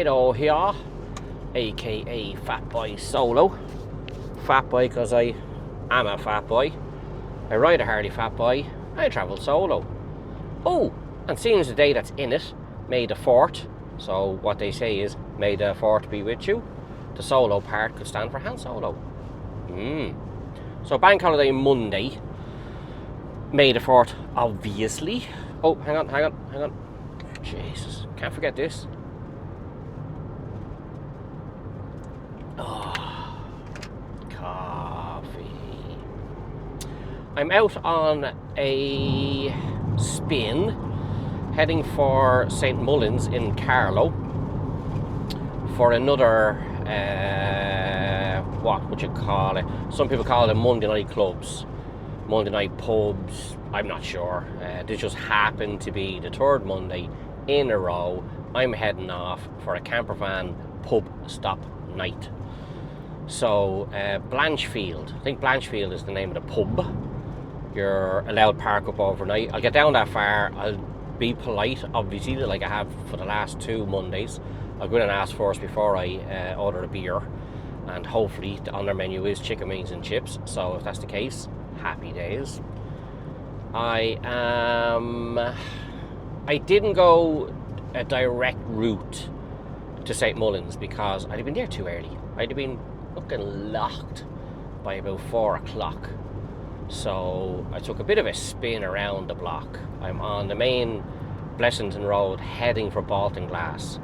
Edo here, aka FatBoy Solo. FatBoy because I am a fat boy. I ride a hardy fat boy. I travel solo. Oh, and seeing as the day that's in it, May the 4th, so what they say is, May the 4th be with you, the solo part could stand for Han Solo. So bank holiday Monday, May the 4th, obviously. Oh, hang on. Jesus, can't forget this. Oh, coffee. I'm out on a spin, heading for St.Mullins in Carlow for another, what would you call it? Some people call it Monday night clubs, Monday night pubs, I'm not sure. This just happened to be the third Monday in a row I'm heading off for a camper van pub stop night. So Blanchfields, I think Blanchfields is the name of the pub. You're allowed park up overnight. I'll get down that far. I'll be polite, obviously, like I have for the last 2 Mondays. I'll go in and ask first before I order a beer, and hopefully on their menu is chicken wings and chips. So if that's the case, happy days. I didn't go a direct route to St. Mullins because I'd have been there too early. I'd have been looking locked by about 4 o'clock. So I took a bit of a spin around the block. I'm on the main Blessington Road heading for Baltinglass,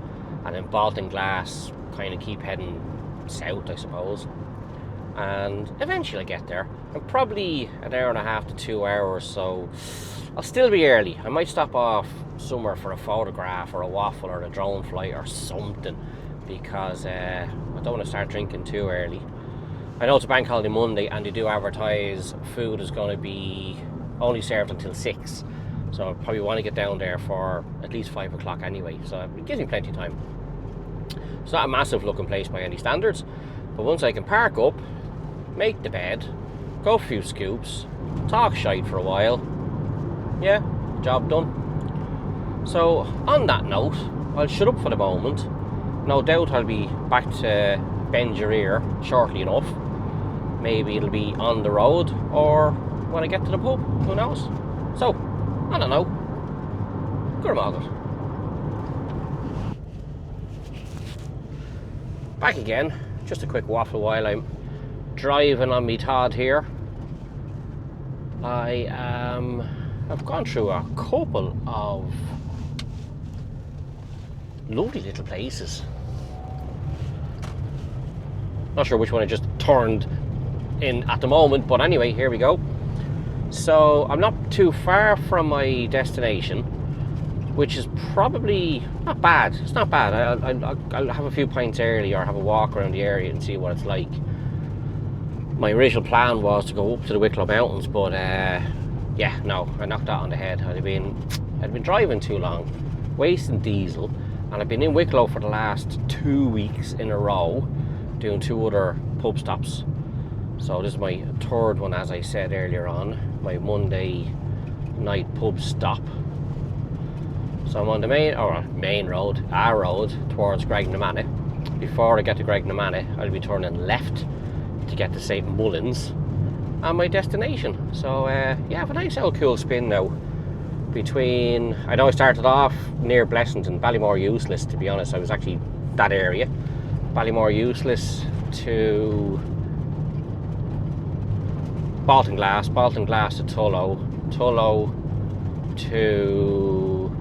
and in Baltinglass kind of keep heading south, I suppose, and eventually I get there. I'm probably an hour and a half to 2 hours, so I'll still be early. I might stop off somewhere for a photograph or a waffle or a drone flight or something, because I don't want to start drinking too early. I know it's a bank holiday Monday and they do advertise food is going to be only served until 6, so I probably want to get down there for at least 5 o'clock anyway, so it gives me plenty of time. It's not a massive looking place by any standards, but once I can park up, make the bed, go for a few scoops, talk shite for a while, yeah, job done. So on that note, I'll shut up for the moment. No doubt I'll be back to bend your ear shortly enough. Maybe it'll be on the road or when I get to the pub, who knows? So, I don't know. Good morning. Back again, just a quick waffle while I'm driving on me Todd here. I've gone through a couple of lovely little places. Not sure which one I just turned in at the moment, but anyway, here we go. So I'm not too far from my destination, which is probably not bad. It's not bad. I'll have a few pints early or have a walk around the area and see what it's like. My original plan was to go up to the Wicklow Mountains, but yeah, no, I knocked that on the head. I'd been driving too long, wasting diesel, and I've been in Wicklow for the last 2 weeks in a row, doing 2 other pub stops. So this is my 3rd one, as I said earlier on, my Monday night pub stop. So I'm on the main road, our road, towards Graignamanagh. Before I get to Graignamanagh, I'll be turning left to get to St. Mullins and my destination. So yeah, have a nice old cool spin now. Between, I know I started off near Blessington, Ballymore Useless, to be honest. I was actually that area. Ballymore Useless to Baltinglass to Tullow to,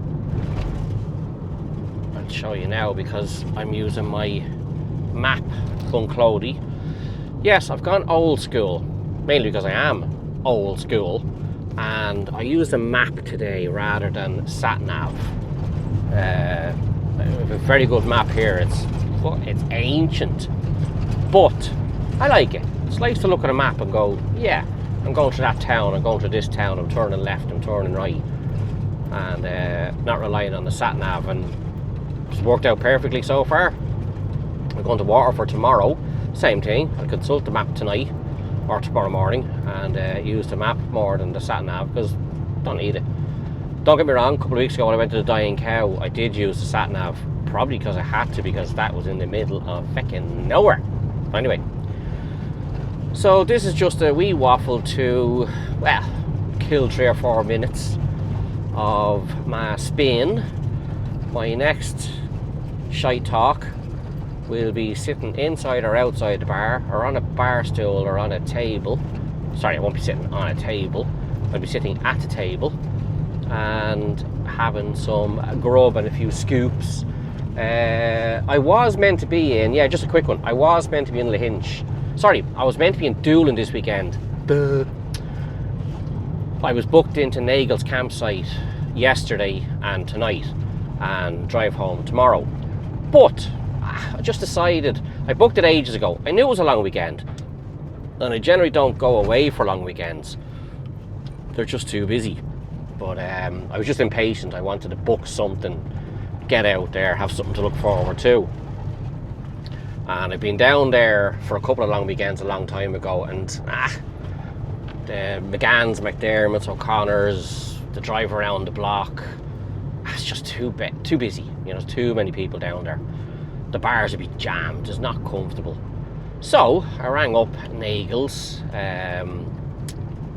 I'll show you now because I'm using my map, Bunclody. Yes, I've gone old school, mainly because I am old school, and I used a map today rather than sat-nav. A very good map here. It's ancient, but I like it. It's nice to look at a map and go, yeah, I'm going to that town, I'm going to this town, I'm turning left, I'm turning right, and not relying on the sat-nav, and it's worked out perfectly so far. I'm going to Waterford tomorrow, same thing. I'll consult the map tonight or tomorrow morning and use the map more than the sat-nav because I don't need it. Don't get me wrong, a couple of weeks ago when I went to the Dying Cow, I did use the sat-nav Probably because I had to, because that was in the middle of feckin' nowhere. Anyway, so this is just a wee waffle to, well, kill 3 or 4 minutes of my spin. My next shite talk will be sitting inside or outside the bar, or on a bar stool, or on a table. Sorry, I won't be sitting on a table. I'll be sitting at a table and having some grub and a few scoops. I was meant to be in, just a quick one. I was meant to be in Lahinch. Sorry, I was meant to be in Doolin this weekend. Duh. I was booked into Nagel's campsite yesterday and tonight, and drive home tomorrow. But I just decided, I booked it ages ago. I knew it was a long weekend, and I generally don't go away for long weekends. They're just too busy. But I was just impatient. I wanted to book something, get out there, have something to look forward to. And I've been down there for a couple of long weekends a long time ago, and the McGanns, McDermott's, O'Connor's, the drive around the block, it's just too busy. You know, there's too many people down there. The bars would be jammed. It's not comfortable. So I rang up Nagel's, and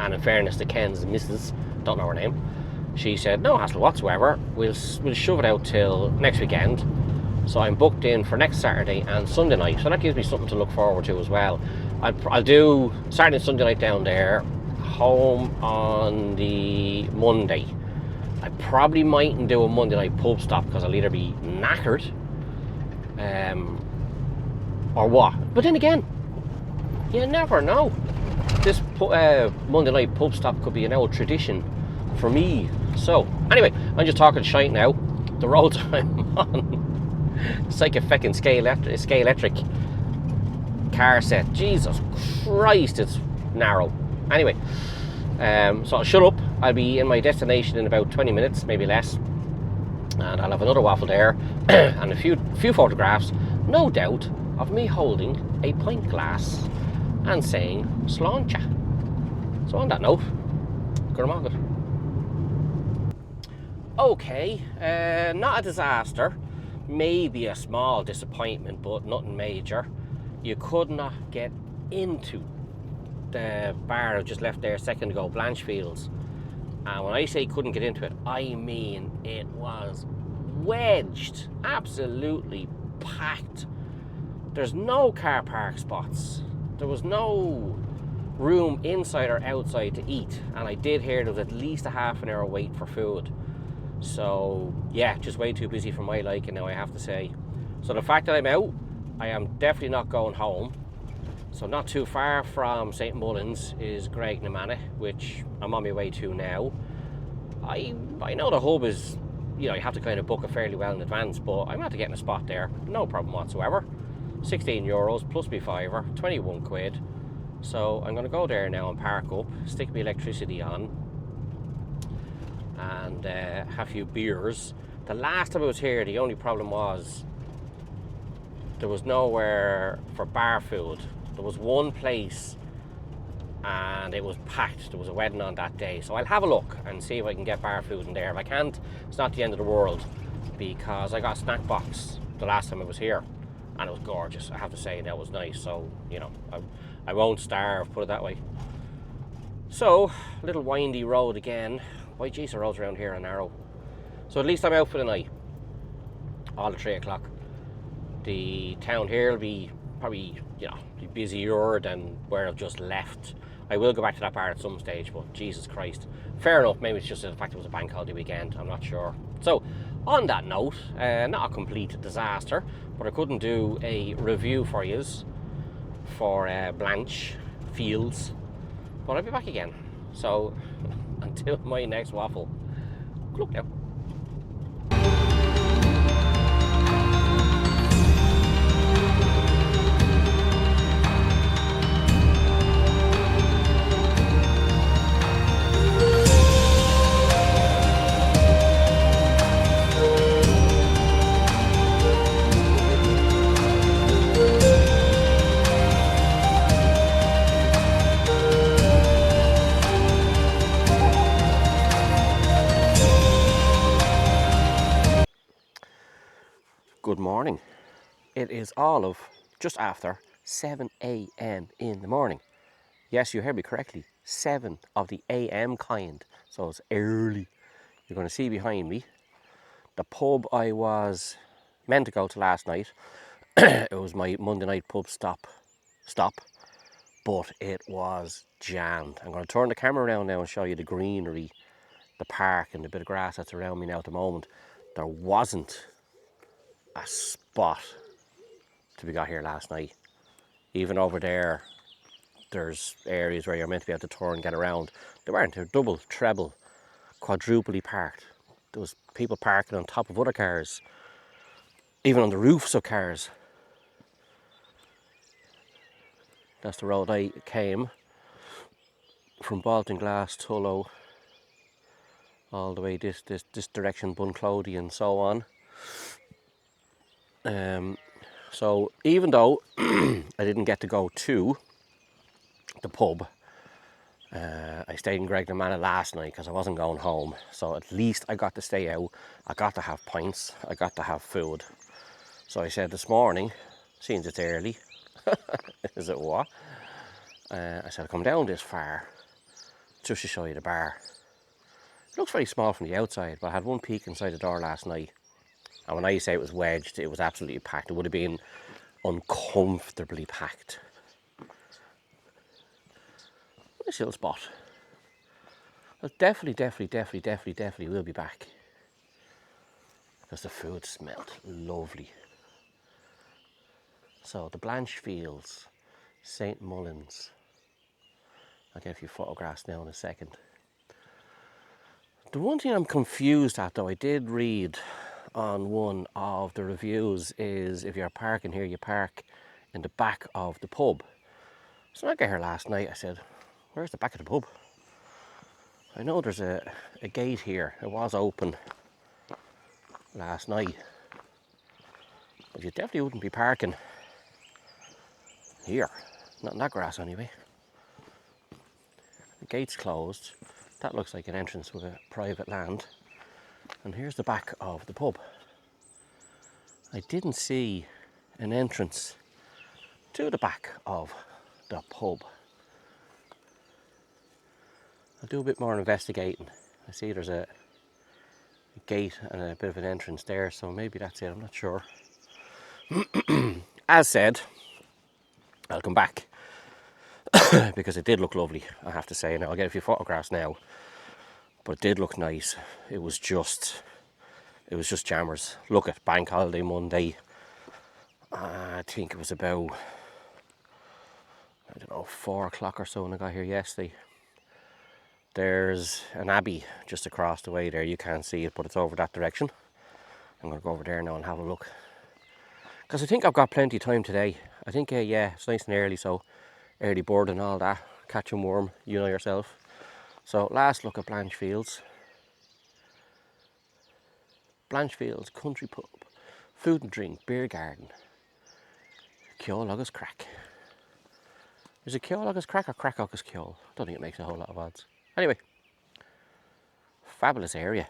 in fairness to Ken's missus, don't know her name, she said no hassle whatsoever, we'll shove it out till next weekend. So I'm booked in for next Saturday and Sunday night, so that gives me something to look forward to as well. I'll do Saturday and Sunday night down there, home on the Monday. I probably mightn't do a Monday night pub stop, because I'll either be knackered or what. But then again, you never know. This Monday night pub stop could be an old tradition for me. So anyway, I'm just talking shite now. The roads I'm on, it's like a feckin' scale electric car set. Jesus Christ, it's narrow. Anyway, so I'll shut up. I'll be in my destination in about 20 minutes, maybe less, and I'll have another waffle there and a few photographs, no doubt, of me holding a pint glass and saying sláinte. So on that note, good. Okay, not a disaster, maybe a small disappointment, but nothing major. You could not get into the bar I just left there a second ago, Blanchfields. And when I say couldn't get into it, I mean it was wedged, absolutely packed. There's no car park spots. There was no room inside or outside to eat, and I did hear there was at least a half an hour wait for food. So yeah, just way too busy for my liking now, I have to say. So the fact that I'm out, I am definitely not going home. So not too far from St.Mullins is Graignamanagh, which I'm on my way to now. I know the hub is, you have to kind of book it fairly well in advance, but I'm out to getting a spot there, no problem whatsoever. €16 plus me fiver, 21 quid. So I'm going to go there now and park up, stick my electricity on, and have a few beers. The last time I was here, the only problem was there was nowhere for bar food. There was one place and it was packed. There was a wedding on that day. So I'll have a look and see if I can get bar food in there. If I can't, it's not the end of the world, because I got a snack box the last time I was here and it was gorgeous. I have to say, that was nice. So, I won't starve, put it that way. So, little windy road again. Why, geez, the roads around here are narrow. So at least I'm out for the night. All at 3 o'clock. The town here will be probably, be busier than where I've just left. I will go back to that bar at some stage, but Jesus Christ. Fair enough, maybe it's just the fact it was a bank holiday weekend, I'm not sure. So, on that note, not a complete disaster, but I couldn't do a review for yous for Blanchfields, but I'll be back again. So, until my next waffle, good luck now. Good morning. It is all of just after 7 a.m. in the morning. Yes, you heard me correctly. 7 of the AM kind. So it's early. You're going to see behind me the pub I was meant to go to last night. It was my Monday night pub stop, but it was jammed. I'm going to turn the camera around now and show you the greenery, the park and the bit of grass that's around me now at the moment. There wasn't a spot to be got here last night. Even over there, there's areas where you're meant to be able to turn and get around. They weren't. They're double, treble, quadruply parked. There was people parking on top of other cars, even on the roofs of cars. That's the road I came from Baltinglass, Tullow, all the way this direction, Bunclody and so on. So even though I didn't get to go to the pub, I stayed in Greg-the-Manor last night because I wasn't going home. So at least I got to stay out. I got to have pints. I got to have food. So I said this morning, seeing it's early, is it what? I said I'll come down this far just to show you the bar. It looks very small from the outside, but I had one peek inside the door last night. And when I say it was wedged, it was absolutely packed. It would have been uncomfortably packed. Nice little spot. But definitely will be back. Because the food smelled lovely. So the Blanchfields, St.Mullins. I'll get a few photographs now in a second. The one thing I'm confused at though, I did read on one of the reviews, is if you're parking here, you park in the back of the pub. So when I got here last night, I said, where's the back of the pub? I know there's a gate here. It was open last night. But you definitely wouldn't be parking here. Not in that grass anyway. The gate's closed. That looks like an entrance with a private land. And here's the back of the pub. I didn't see an entrance to the back of the pub. I'll do a bit more investigating. I see there's a gate and a bit of an entrance there, so maybe that's it, I'm not sure. As said, I'll come back because it did look lovely, I have to say. Now I'll get a few photographs now, but it did look nice. It was just jammers. Look at bank holiday Monday. I think it was about, I don't know, 4 o'clock or so when I got here yesterday. There's an abbey just across the way there. You can't see it, but it's over that direction. I'm going to go over there now and have a look. Because I think I've got plenty of time today. I think, yeah, it's nice and early, so early bird and all that. Catching warm, you know yourself. So last look at Blanchfields. Blanchfields Country Pub. Food and drink, beer garden. Ceol agus crack. Is it ceol agus crack or crack agus ceol? I don't think it makes a whole lot of odds. Anyway, fabulous area.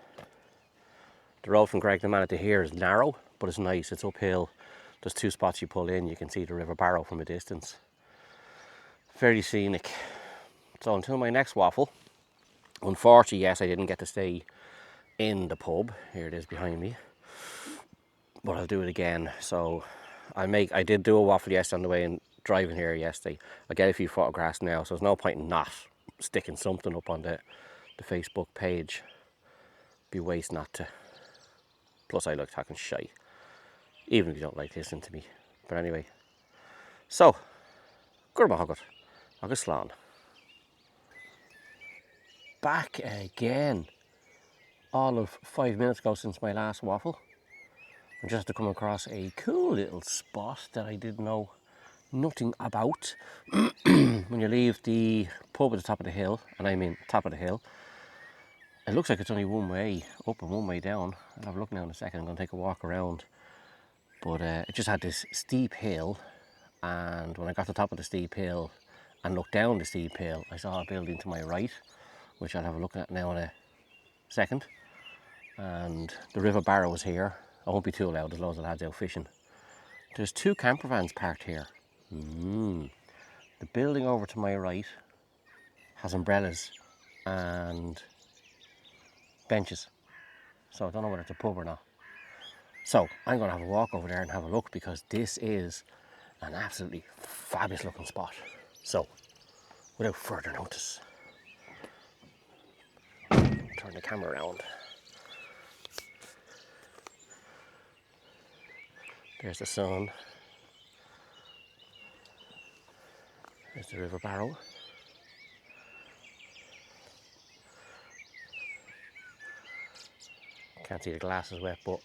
The road from Greg-the-Manor to here is narrow, but it's nice. It's uphill. There's 2 spots you pull in. You can see the River Barrow from a distance. Very scenic. So until my next waffle, unfortunately, yes, I didn't get to stay in the pub. Here it is behind me. But I'll do it again. So I did do a waffle yesterday on the way and driving here yesterday. I'll get a few photographs now, so there's no point in not sticking something up on the Facebook page. Be waste not to. Plus I like talking shite, even if you don't like listening to me. But anyway, so good agat agus slán. Back again. All of 5 minutes ago since my last waffle. I just had to come across a cool little spot that I didn't know nothing about. When you leave the pub at the top of the hill, and I mean top of the hill, it looks like it's only one way up and one way down. I'll have a look now in a second. I'm going to take a walk around. But it just had this steep hill, and when I got to the top of the steep hill and looked down the steep hill, I saw a building to my right, which I'll have a look at now in a second. And the River Barrow is here. I won't be too loud, there's loads of lads out fishing. There's 2 camper vans parked here. The building over to my right has umbrellas and benches. So I don't know whether it's a pub or not. So I'm going to have a walk over there and have a look, because this is an absolutely fabulous looking spot. So without further notice, turn the camera around. There's the sun. There's the River Barrow. Can't see the glass is wet, but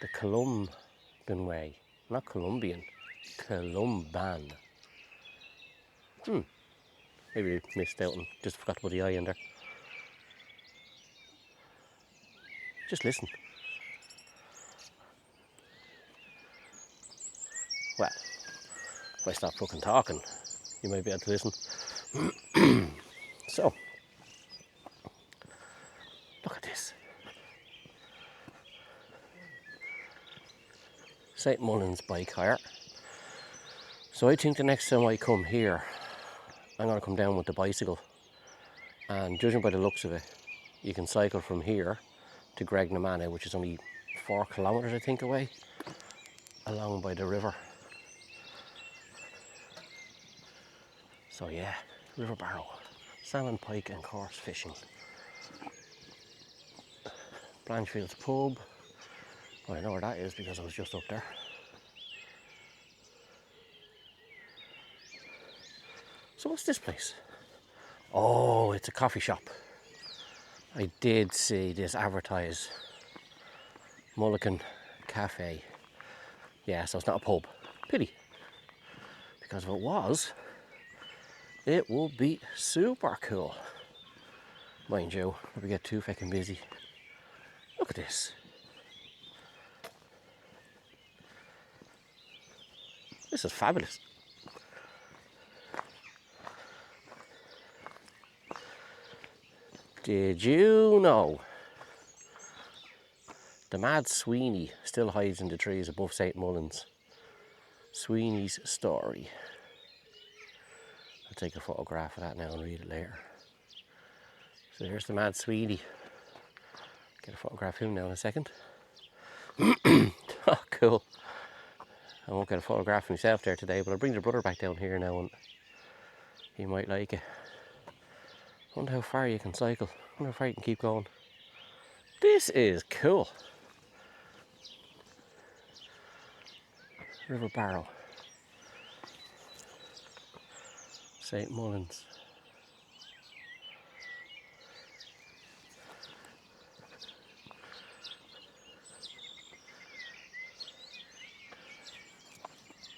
the Columban Way, not Colombian, Columban. Maybe I missed out and just forgot to put the I in there. Just listen. Well, if I stop fucking talking, you might be able to listen. So, look at this. St.Mullins bike hire. So I think the next time I come here, I'm going to come down with the bicycle. And judging by the looks of it, you can cycle from here to Graignamanagh, which is only 4 kilometres I think away, along by the river. So yeah, River Barrow, salmon, pike and coarse fishing. Blanchfields pub, well, I know where that is because I was just up there. So what's this place? Oh, it's a coffee shop. I did see this advertised, Mulligan Cafe. Yeah, so it's not a pub. Pity. Because if it was, it would be super cool. Mind you, if we get too fucking busy. Look at this. This is fabulous. Did you know the mad Sweeney still hides in the trees above St.Mullins? Sweeney's story. I'll take a photograph of that now and read it later. So here's the mad Sweeney. Get a photograph of him now in a second. Oh, cool. I won't get a photograph of myself there today, but I'll bring the brother back down here now and he might like it. Wonder how far you can cycle. Wonder how far you can keep going. This is cool. River Barrow. St.Mullins.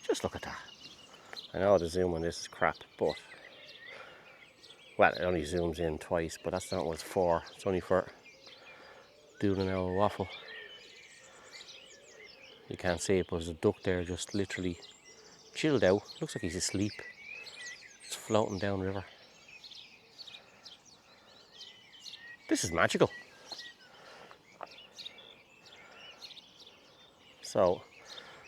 Just look at that. I know the zoom on this is crap, but well, it only zooms in twice, but that's not what it's for. It's only for doing an hour waffle. You can't see it, but there's a duck there just literally chilled out. Looks like he's asleep. It's floating down river. This is magical. So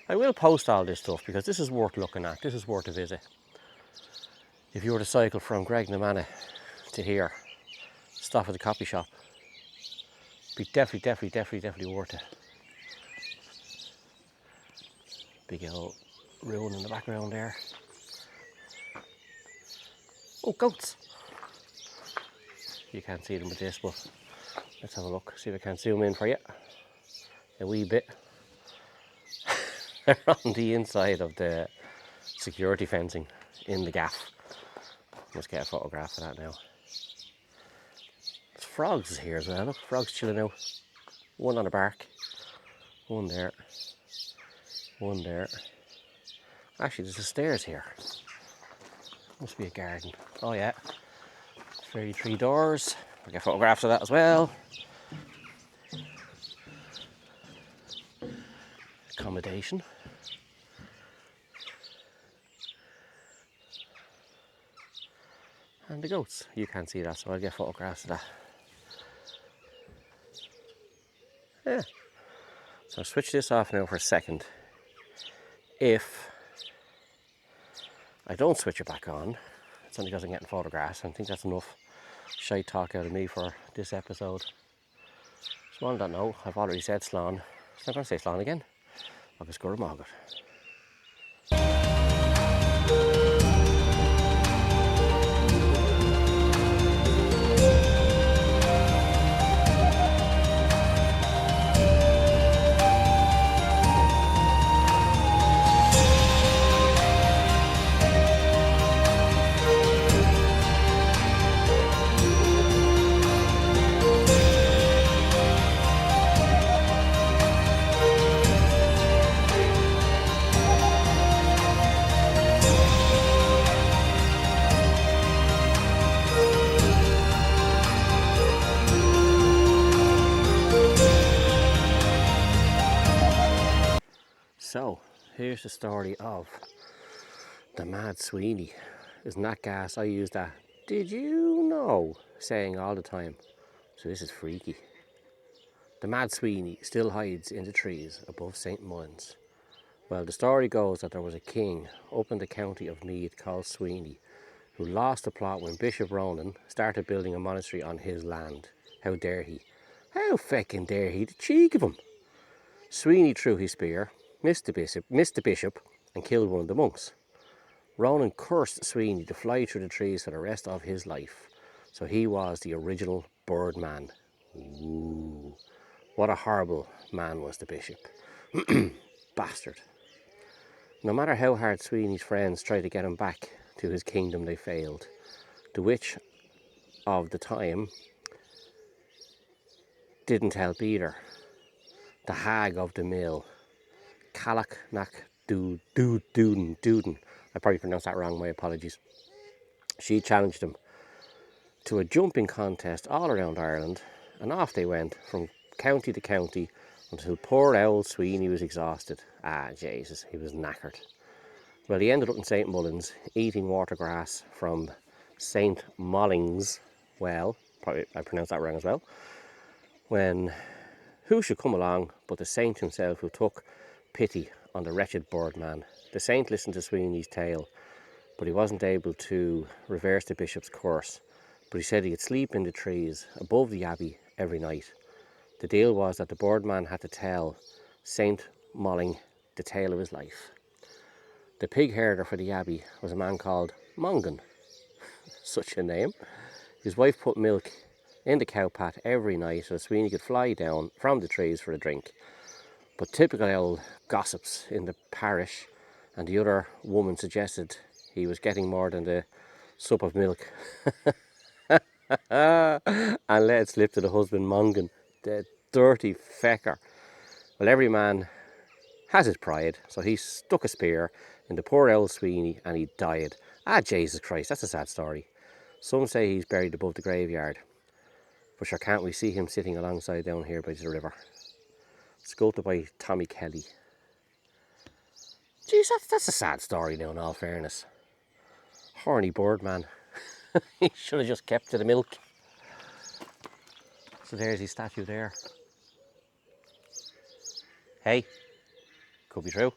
I will post all this stuff because this is worth looking at. This is worth a visit. If you were to cycle from Graignamanagh to here, stop at the coffee shop, be definitely worth it. Big old ruin in the background there. Oh, goats! You can't see them with this, but let's have a look. See if I can zoom in for you a wee bit. They're on the inside of the security fencing in the gaff. Let's get a photograph of that now. There's frogs here as well. Look, frogs chilling out. One on a bark. One there. One there. Actually, there's the stairs here. Must be a garden. Oh yeah. Fairy tree doors. I'll get photographs of that as well. Accommodation. And the goats. You can't see that, so I'll get photographs of that. Yeah. So I'll switch this off now for a second. If I don't switch it back on, it's only because I'm getting photographs. I think that's enough shite talk out of me for this episode. So on that note, I've already said slán. So I'm going to say slán again. Agus gur mágat. So, here's the story of the Mad Sweeney. Isn't that gas? I use that "did you know" saying all the time. So this is freaky. The Mad Sweeney still hides in the trees above St.Mullins. Well, the story goes that there was a king up in the county of Meath called Sweeney who lost the plot when Bishop Ronan started building a monastery on his land. How dare he? How feckin' dare he? The cheek of him! Sweeney threw his spear, missed the bishop and killed one of the monks. Ronan cursed Sweeney to fly through the trees for the rest of his life. So he was the original Birdman. Ooh, what a horrible man was the bishop. Bastard. No matter how hard Sweeney's friends tried to get him back to his kingdom, they failed. The witch of the time didn't help either. The hag of the mill, Callach Nac Duden. I probably pronounced that wrong, my apologies. She challenged him to a jumping contest all around Ireland, and off they went from county to county until poor old Sweeney was exhausted. Ah, Jesus, he was knackered. Well, he ended up in St.Mullins eating watergrass from St.Mullins. Well, probably I pronounced that wrong as well. When who should come along but the saint himself, who took pity on the wretched Birdman. The saint listened to Sweeney's tale, but he wasn't able to reverse the bishop's curse. But he said he'd sleep in the trees above the abbey every night. The deal was that the Birdman had to tell Saint Molling the tale of his life. The pig herder for the abbey was a man called Mongan. Such a name. His wife put milk in the cow pat every night so Sweeney could fly down from the trees for a drink. But typical old gossips in the parish and the other woman suggested he was getting more than the sup of milk. And let it slip to the husband Mongan, the dirty fecker. Well, every man has his pride, so he stuck a spear in the poor old Sweeney and he died. Ah, Jesus Christ, that's a sad story. Some say he's buried above the graveyard. But sure, can't we see him sitting alongside down here by the river? Sculpted by Tommy Kelly. Jeez, that's a sad story now, in all fairness. Horny Birdman. He should have just kept to the milk. So there's his statue there. Hey, could be true.